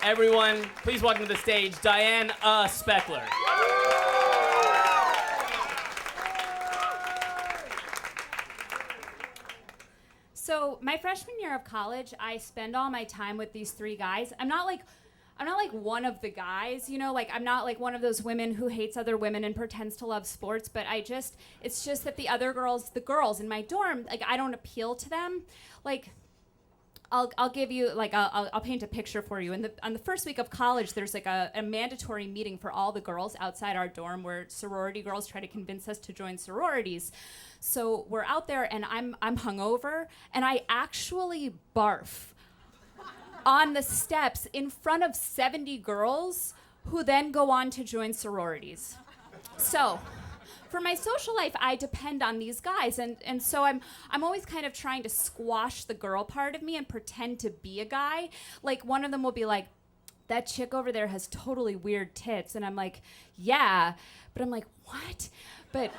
Everyone, please welcome to the stage Diane Spechler. So my freshman year of college, I spend all my time with these three guys. I'm not like one of the guys, you know, like I'm not like one of those women who hates other women and pretends to love sports, but it's just that the girls in my dorm, like I don't appeal to them. Like I'll give you like I'll paint a picture for you. On the first week of college, there's like a mandatory meeting for all the girls outside our dorm where sorority girls try to convince us to join sororities. So we're out there and I'm hungover and I actually barf on the steps in front of 70 girls who then go on to join sororities. So for my social life, I depend on these guys, and so I'm always kind of trying to squash the girl part of me and pretend to be a guy. Like one of them will be like, that chick over there has totally weird tits, and I'm like, yeah, but I'm like, what? But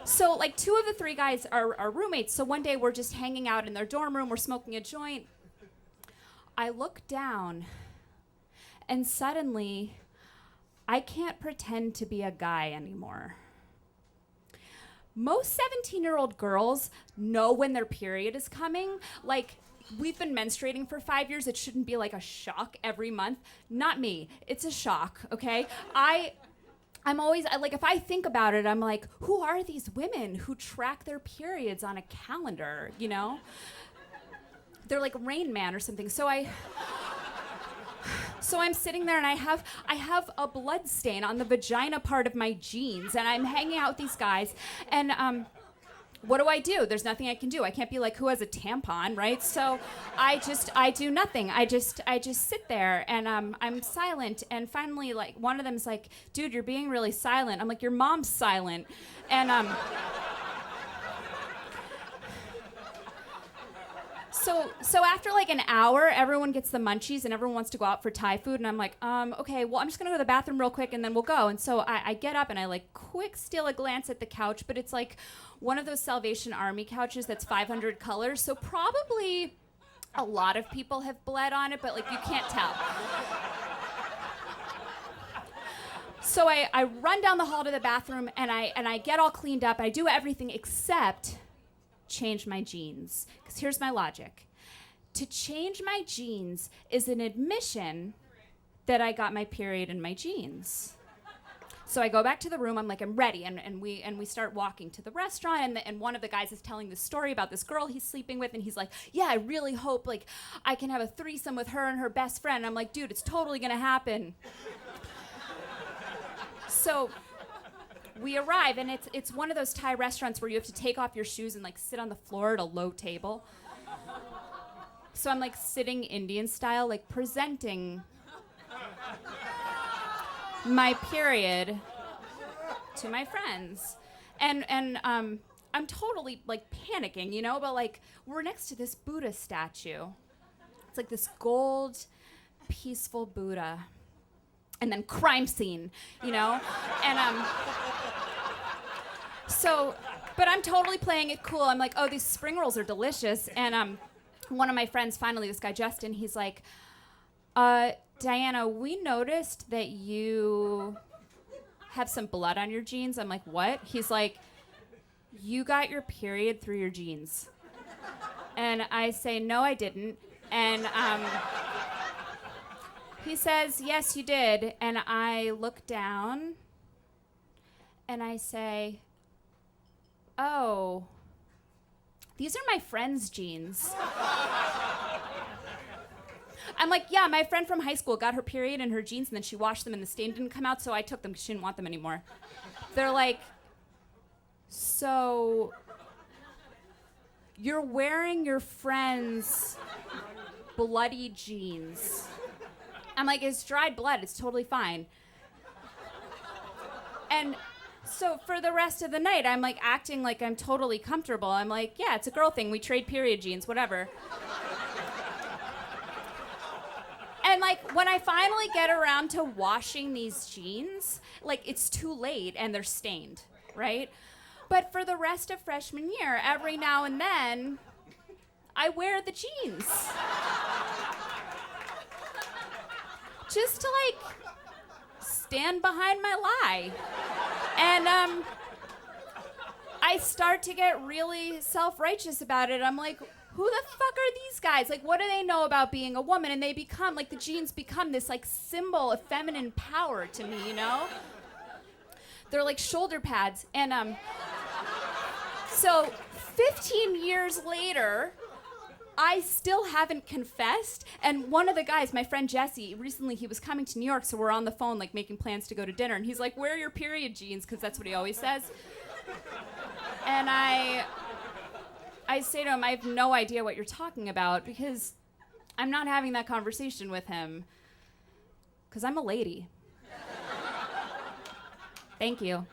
so like two of the three guys are roommates, so one day we're just hanging out in their dorm room, we're smoking a joint. I look down, and suddenly I can't pretend to be a guy anymore. Most 17-year-old girls know when their period is coming. Like, we've been menstruating for 5 years. It shouldn't be like a shock every month. Not me. It's a shock, okay? I'm always, like, if I think about it, I'm like, who are these women who track their periods on a calendar, you know? They're like Rain Man or something. So I'm sitting there and I have a blood stain on the vagina part of my jeans, and I'm hanging out with these guys, and what do? There's nothing I can do. I can't be like, who has a tampon, right? So I do nothing. I just sit there and I'm silent, and finally like one of them's like, dude, you're being really silent. I'm like, your mom's silent. And So after like an hour, everyone gets the munchies and everyone wants to go out for Thai food, and I'm like, okay, well, I'm just gonna go to the bathroom real quick and then we'll go. And so I get up and I like quick steal a glance at the couch, but it's like one of those Salvation Army couches that's 500 colors, so probably a lot of people have bled on it, but like you can't tell. So I run down the hall to the bathroom and I get all cleaned up. I do everything except change my jeans. Because here's my logic. To change my jeans is an admission that I got my period in my jeans. So I go back to the room, I'm like, I'm ready, and we start walking to the restaurant, and one of the guys is telling this story about this girl he's sleeping with, and he's like, yeah, I really hope like I can have a threesome with her and her best friend. I'm like, dude, it's totally gonna happen. So we arrive, and it's one of those Thai restaurants where you have to take off your shoes and like sit on the floor at a low table. So I'm like sitting Indian style, like presenting my period to my friends. And I'm totally like panicking, you know, but like we're next to this Buddha statue. It's like this gold, peaceful Buddha. And then crime scene, you know? And so, but I'm totally playing it cool. I'm like, oh, these spring rolls are delicious. And one of my friends, finally, this guy Justin, he's like, Diana, we noticed that you have some blood on your jeans. I'm like, what? He's like, you got your period through your jeans. And I say, no, I didn't. And he says, yes, you did. And I look down and I say, oh, these are my friend's jeans. I'm like, yeah, my friend from high school got her period in her jeans and then she washed them and the stain didn't come out, so I took them because she didn't want them anymore. They're like, so you're wearing your friend's bloody jeans. I'm like, it's dried blood, it's totally fine. And so for the rest of the night, I'm like acting like I'm totally comfortable. I'm like, yeah, it's a girl thing, we trade period jeans, whatever. And like when I finally get around to washing these jeans, like it's too late and they're stained, right? But for the rest of freshman year, every now and then, I wear the jeans. Just to like stand behind my lie. And I start to get really self-righteous about it. I'm like, who the fuck are these guys? Like, what do they know about being a woman? And they become, like, the jeans become this, like, symbol of feminine power to me, you know? They're like shoulder pads. And, so 15 years later, I still haven't confessed. And one of the guys, my friend Jesse, recently he was coming to New York, so we're on the phone, like, making plans to go to dinner. And he's like, where are your period jeans? Because that's what he always says. And I say to him, I have no idea what you're talking about because I'm not having that conversation with him because I'm a lady. Thank you.